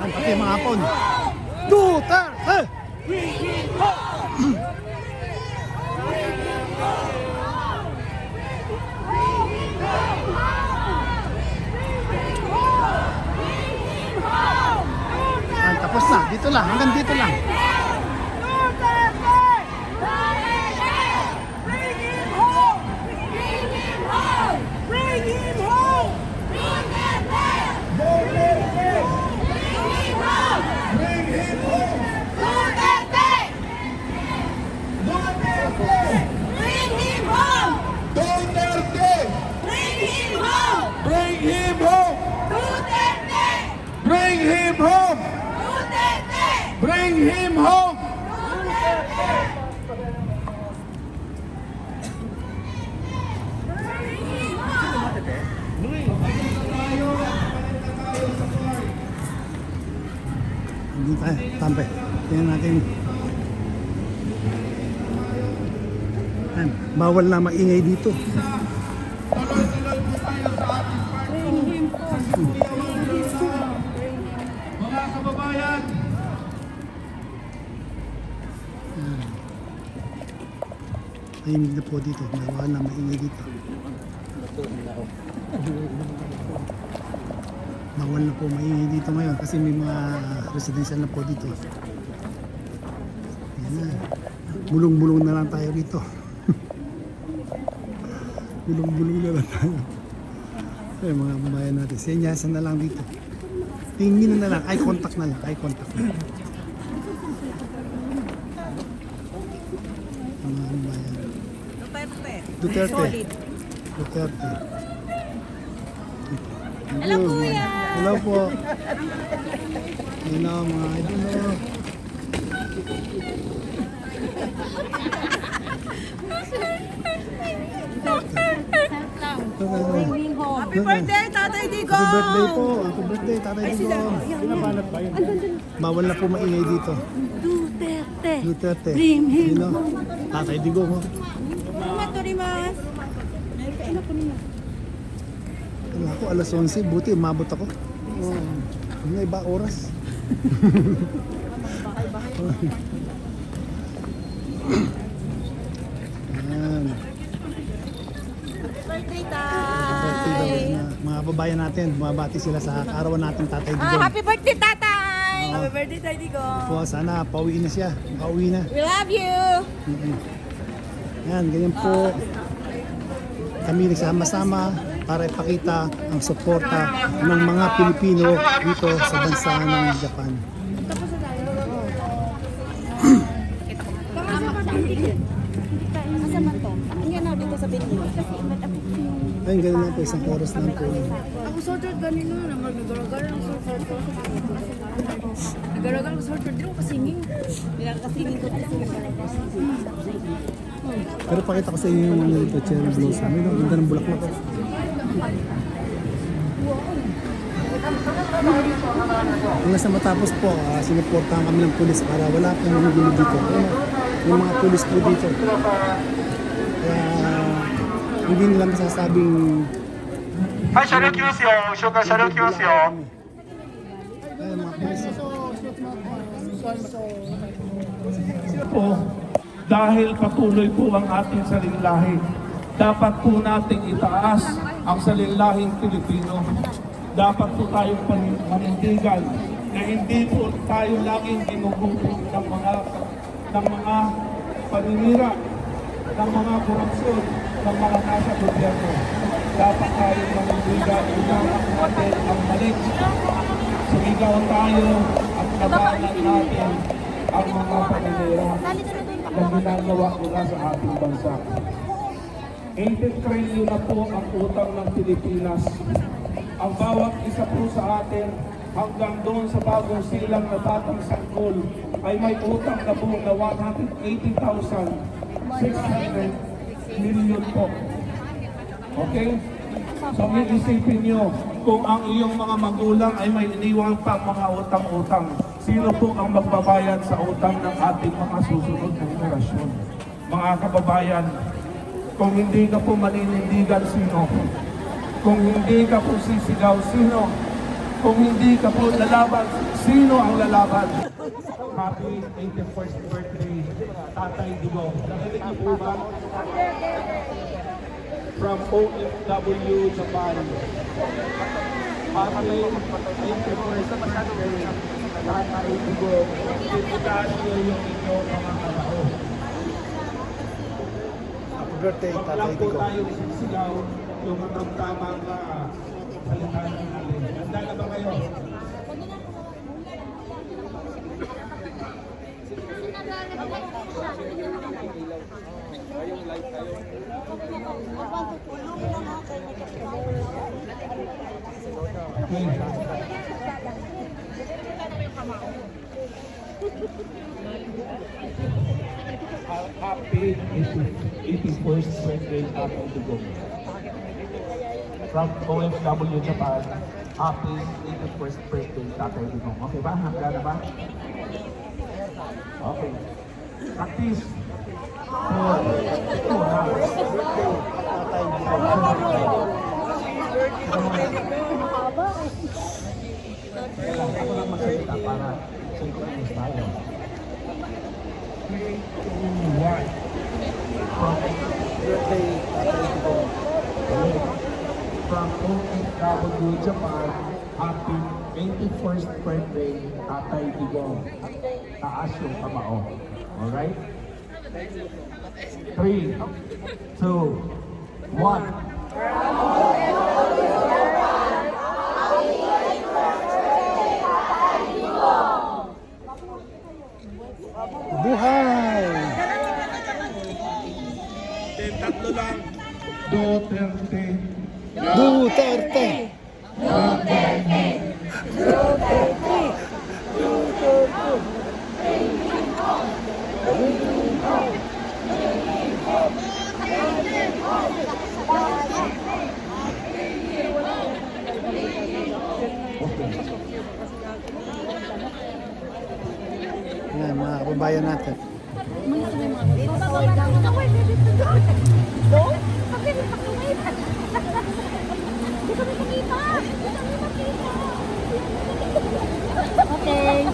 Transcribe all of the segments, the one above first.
Ay, pati mga hapon. Duterte! Ay, tapos na. Dito lang. Hanggang dito lang. Bring him home! Bring him home! Hindi tayo. Tampay. Tingnan natin. Ayan. Bawal na maingay dito. Mga kababayan! Tahimik na po dito. Bawal na maingay dito. Bawal na po maingay dito ngayon kasi may mga residential na po dito. Ayan na. Bulong-bulong na lang tayo dito. Bulong-bulong na lang tayo. Ay, mga babayan natin. Senyasan na lang dito. Tingin na lang. Eye contact na lang. Eye contact na lang. Mga babayan. Duterte. Solid. Duterte. Hello, kuya. Hello po. Hello mga idol. Happy birthday, Tatay Digo! Happy birthday po. Happy birthday, Tatay Digo. Pinabanat ba yun? Bawal na po maingay dito. Duterte. Duterte. Bring him. Sino? Tatay Digo mo. Torimas. Ano ako, alas 11. Buti, umabot ako. Ano iba oras? Ayan. Birthday, Birthday daw Tay! na. Mga babayan natin, bumabati sila sa kaarawan natin, Tatay Digo. Happy birthday, Tatay! Oo. Happy birthday, Tay Digo! Po, sana pauwi na siya. Pauwi na. We love you! Yan, ganyan po. Kami nagsama-sama para ipakita ang suporta ng mga Pilipino dito sa bansa ng Japan. Ayun, ganun lang po, isang oras lang po. Ako sorted ganito na mag-garagar ang sorted ko. Nagaragar ang sorted din ako kasinging. Kasinging ko kasi. Pero pakita ko sa inyo yung mga nilito, cherry blossom. Ayun, ang ganda ng bulaklak ko. Hanggang sa matapos po, sinuportahan kami ng pulis para wala pong mga gulo dito. Ayun, yung mga pulis po dito. Kaya hindi nila masasabing はい、車両来ますよ。後ろから車両来ますよ。 ayun, mga pulis. Po, dahil patuloy po ang ating sariling lahi, dapat po nating itaas ang sariling lahing Pilipino. Dapat po tayong panindigan na hindi po tayo laging ginugutom ng mga paninira, ng mga korupsyon, ng mga nasa gobyerno. Dapat tayong panindigan, inanak natin ang malik. Sumigaw tayo at labanan natin ang mga paninira na ginagawa nila sa ating bansa. 80 trillion na po ang utang ng Pilipinas. Ang bawat isa po sa atin hanggang doon sa bagong silang na batang sanggol ay may utang na po na 180,600 million po. Okay? So iisipin nyo, kung ang iyong mga magulang ay may iniwang pang mga utang-utang, sino po ang magbabayad sa utang ng ating mga susunod na henerasyon? Mga kababayan, kung hindi ka po maninindigan, sino? Kung hindi ka po sisigaw, sino? Kung hindi ka po lalaban, sino ang lalaban? Happy 81st birthday, Tatay Digong. Nakinig niyo po ba? From OFW Japan. Happy 81st birthday, Tatay Digong. Ipuntahan niyo yung inyong mga kalao. Happy birthday, Huwag Tatay lang po Digong. tayo sisigaw yung tamang salita natin. Handa na ba kayo? Happy 81st birthday, Tatay Digong. From OFW Japan, happy 81st birthday, Tatay Digong. Okay ba? Hangga na ba? Okay. Practice. For 2 hours. Kailangan ako lang magsalita para synchronous tayo. 3, 2, 1. Birthday, Tatay Digong. From OFW Japan, happy 81st birthday, Tatay Digong. Taas yung kamao. Alright? 3, 2, 1. Buhay! Tatlo lang. Duterte. Duterte! Yan, mga kababayan natin. Okay.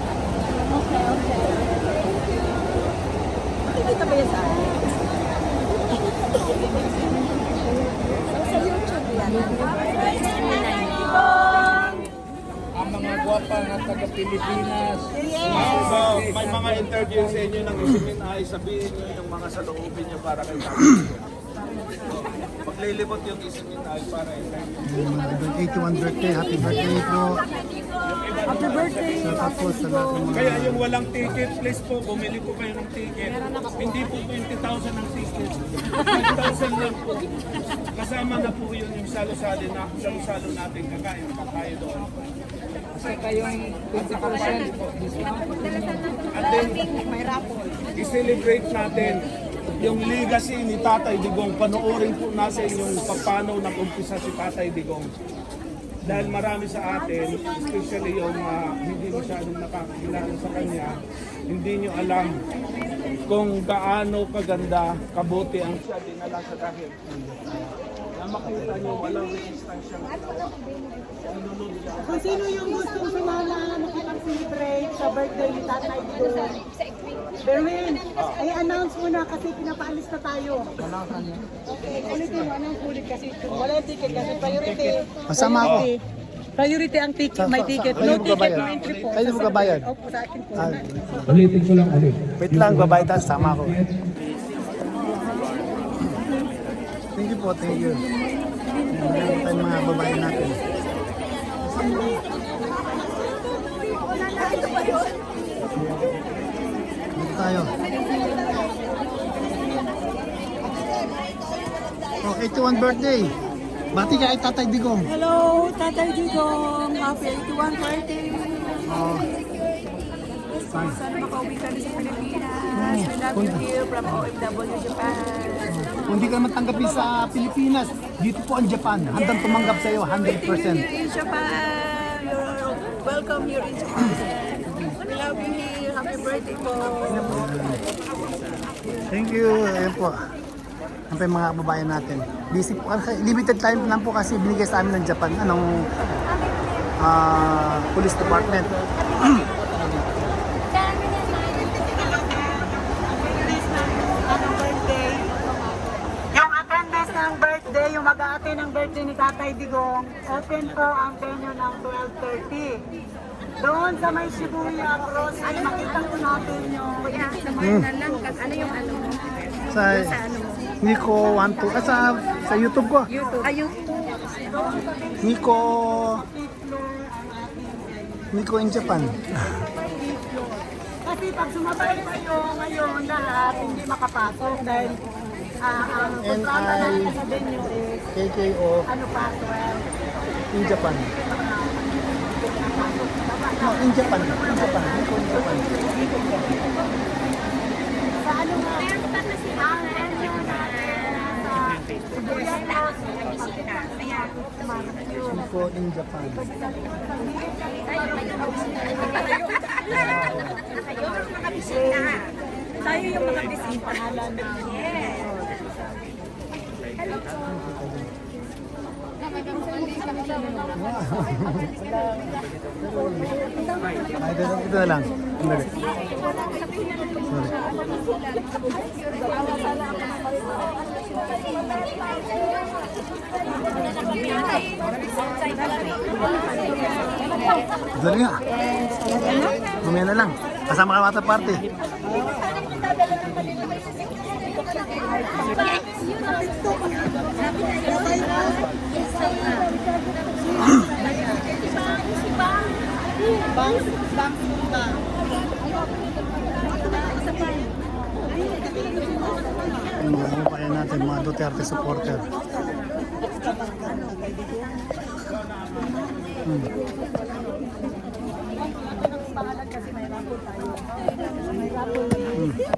Nakikita ba yan sa akin? Sa YouTube yan. Ang mga gwapa ng taga-Pilipinas. May mga interview sa inyo ng isimin ay sabihin nyo yung mga saloobin nyo para kay Tatay. Maglilibot yung isimin ay para interview. Yung mga 81 birthday, happy birthday po. Happy birthday. Sa tapos sa lahat ng mga... Kaya yung walang ticket, please po, bumili po kayo ng ticket. Hindi po 20,000 ang ticket. 10,000 lang po. Kasama na po yun yung salo-salo natin. Kakain pa tayo doon. Kasi kayong 50% And then, i-celebrate natin yung legacy ni Tatay Digong. Panoorin po natin yung paano nag-umpisa si Tatay Digong. Dahil marami sa atin, especially yung hindi masyadong nakakilala sa kanya, hindi nyo alam kung gaano kaganda, kabuti ang siya dinala sa dahil. Na makita nyo, walang resistance siyang sinunod siya. Kung sino yung gustong sumala makipag-celebrate sa birthday ni Tatay Digong. Berwin, i-announce mo na kasi pinapaalis na tayo. Okay, ulitin mo, announce ulit kasi. Wala yung ticket kasi priority. Masama ako. Priority ang ticket, may ticket. No ticket, no entry po. Kayo mo gabayan? Opo, sa akin po. Ulitin ko lang ulit. Wait lang, babayad tayo. Sama ko. Thank you po, thank you. Meron tayong mga babayan natin. Dito tayo. Oh, 81 birthday. Bati ka kay Tatay Digong. Hello, Tatay Digong. Happy 81 birthday. Oh, Sana makauwi ka na sa Pilipinas. We love you here from OFW Japan. kung hindi ka naman tanggapin sa Pilipinas, dito po ang Japan. Handang tumanggap sa iyo, 100%. Here in Japan. You're welcome here in Japan. We love you here. Happy birthday po. Thank you. Ayan po. Ang pa yung mga kababayan natin. Busy po. Limited time lang po kasi binigay sa amin ng Japan. Anong police department. Birthday. Yung attendance ng birthday, yung mag-a-attend ng birthday ni Tatay Digong, open po ang venue ng 12:30. Doon sa may Shibuya Cross, ay makita po natin yung Ano yung ano? Sa Nico 12 sa YouTube ko. Nico in Japan. Kasi pag sumabay kayo ngayon lahat, hindi makapasok dahil ang programa natin sa venue is KKO ano pa, 12. in Japan. No, in Japan. Nico in Japan. Sa ano nga, ang venue natin sa Shibuya Cross, Nico in Japan. Tayo yung mga bisita. pangalan na Ay, ito na lang. Sandali. Dali nga. Mamaya na lang. Kasama ka mata party. Ang mga kababayan natin, mga Duterte supporter.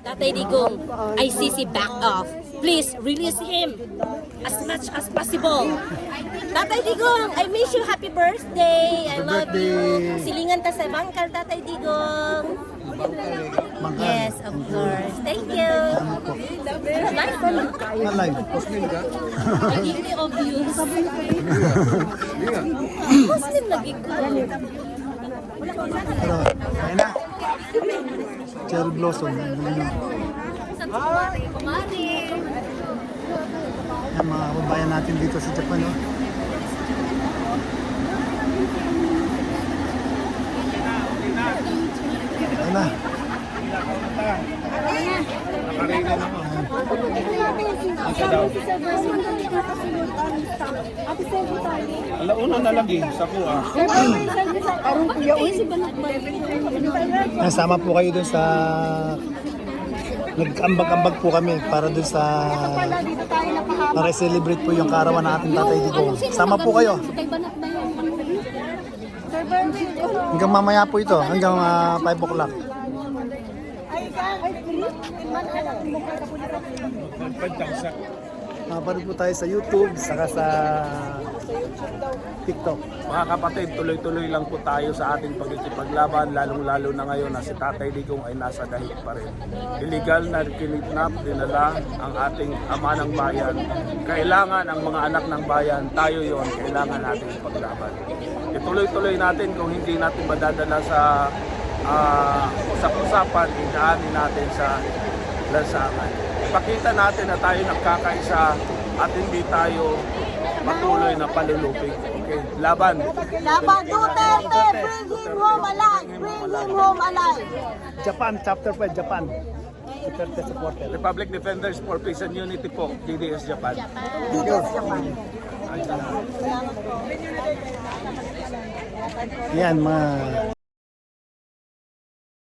Tatay Digong, ICC back off. Please release him as much as possible. Tatay Digong, I wish you happy birthday. I love you. Silingan ta sa bangkal, Tatay Digong. Yes, of course. Thank you. Bye. Alive. I give me obvious. Muslim lagi ko. Pero, kaya na. Cherry blossom. Kumari. Yan mga kababayan natin dito sa Japan. Oh. Ayan na. Alauna na lagi sa kuha. Nasama po kayo dun sa nag-ambag-ambag po kami para dun sa para celebrate po yung kaarawan ng ating Tatay Digong. Sama po kayo. Hanggang mamaya po ito, hanggang 5 o'clock. Mapanood po tayo sa YouTube, saka sa TikTok. Mga kapatid, tuloy-tuloy lang po tayo sa ating pagkikipaglaban, lalong-lalo na ngayon na si Tatay Digong ay nasa dahig pa rin. Illegal na kinidnap, dinala ang ating ama ng bayan. Kailangan ang mga anak ng bayan, tayo yon, kailangan natin ipaglaban. Ituloy-tuloy natin kung hindi natin madadala sa usap-usapan, idaanin natin sa lansangan. Ipakita natin na tayo nagkakaisa at hindi tayo patuloy na palulupig. Okay, laban. Laban Duterte, bring him home alive! Bring him home alive! Japan, chapter 5, Japan. Duterte supporter. Republic Defenders for Peace and Unity po, DDS Japan. Yan, mga